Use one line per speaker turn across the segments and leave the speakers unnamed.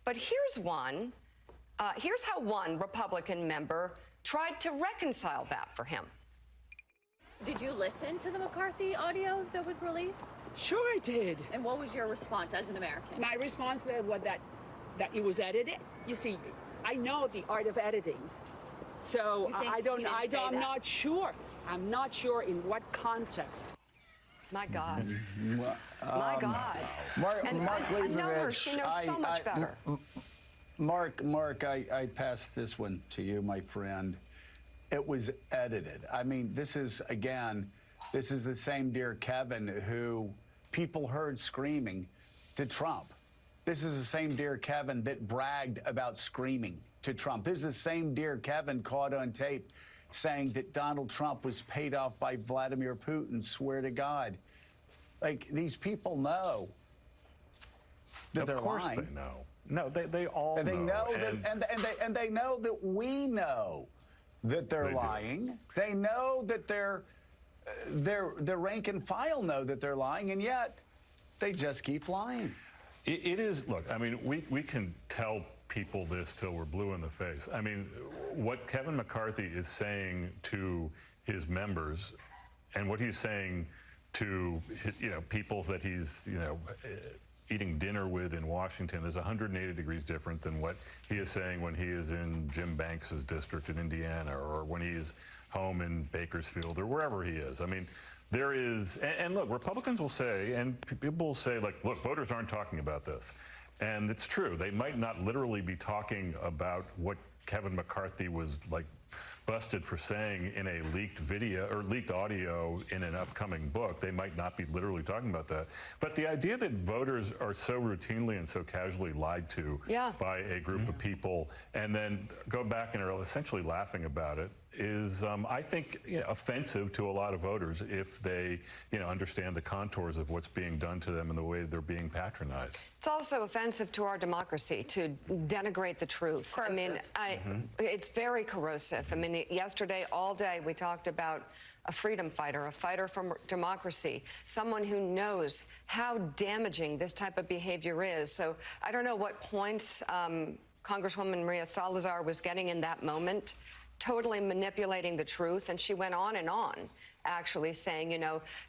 But here's one. Here's how one Republican member tried to reconcile that for him.
Did you listen to the McCarthy audio that was released?
Sure I did.
And what was your response as an American?
My response was that it was edited. You see, I know the art of editing. So I'm not sure. I'm not sure in what context.
My God. My God.
Mark
I know her.
Leibovich,
She knows so much better.
Mark, I passed this one to you, my friend. It was edited. I mean, this is the same dear Kevin who people heard screaming to Trump. This is the same dear Kevin that bragged about screaming to Trump. This is the same dear Kevin caught on tape saying that Donald Trump was paid off by Vladimir Putin. Swear to God. Like, these people know that they're lying.
Of course they know. No, they all know.
And they know that, and they know that we know that they're lying. They know that their rank and file know that they're lying, and yet they just keep lying.
It is, look, I mean, we can tell people this till we're blue in the face. I mean, what Kevin McCarthy is saying to his members and what he's saying to, people that he's, eating dinner with in Washington is 180 degrees different than what he is saying when he is in Jim Banks's district in Indiana or when he's home in Bakersfield or wherever he is. I mean, there is, and look, Republicans will say, and people will say, like, look, voters aren't talking about this. And it's true. They might not literally be talking about what Kevin McCarthy was, like, busted for saying in a leaked video or leaked audio in an upcoming book. They might not be literally talking about that. But the idea that voters are so routinely and so casually lied to by a group of people and then go back and are essentially laughing about it is, I think, offensive to a lot of voters if they, understand the contours of what's being done to them and the way they're being patronized.
It's also offensive to our democracy to denigrate the truth.
Corrosive.
I mean, it's very corrosive. I mean, yesterday, all day, we talked about a freedom fighter, a fighter for democracy, someone who knows how damaging this type of behavior is. So I don't know what points Congresswoman Maria Salazar was getting in that moment, totally manipulating the truth. And she went on, actually saying,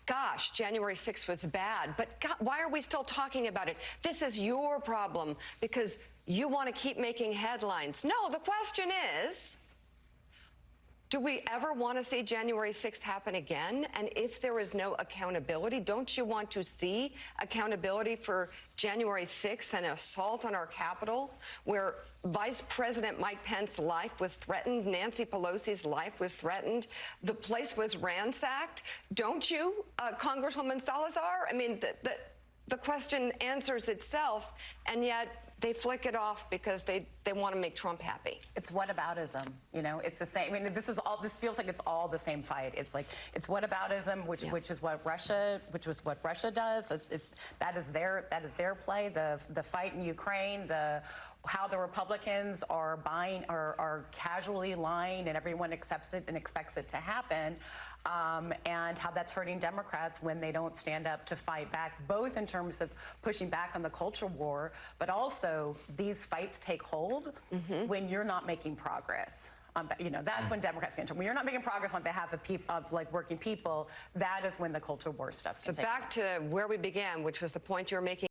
gosh, January 6th was bad, but God, why are we still talking about it? This is your problem because you want to keep making headlines. No, the question is, do we ever want to see January 6th happen again? And if there is no accountability, don't you want to see accountability for January 6th and assault on our Capitol, where Vice President Mike Pence's life was threatened, Nancy Pelosi's life was threatened, the place was ransacked? Don't you, Congresswoman Salazar? I mean, the question answers itself, and yet they flick it off because they want to make Trump happy.
It's whataboutism, it's the same. I mean, this feels like it's all the same fight. It's like, it's whataboutism, which is what Russia does. That is their play. The fight in Ukraine, how the Republicans are casually lying and everyone accepts it and expects it to happen. And how that's hurting Democrats when they don't stand up to fight back, both in terms of pushing back on the culture war, but also these fights take hold when you're not making progress. That's when Democrats get into it. When you're not making progress on behalf of working people, that is when the culture war stuff can take
back to where we began, which was the point you were making.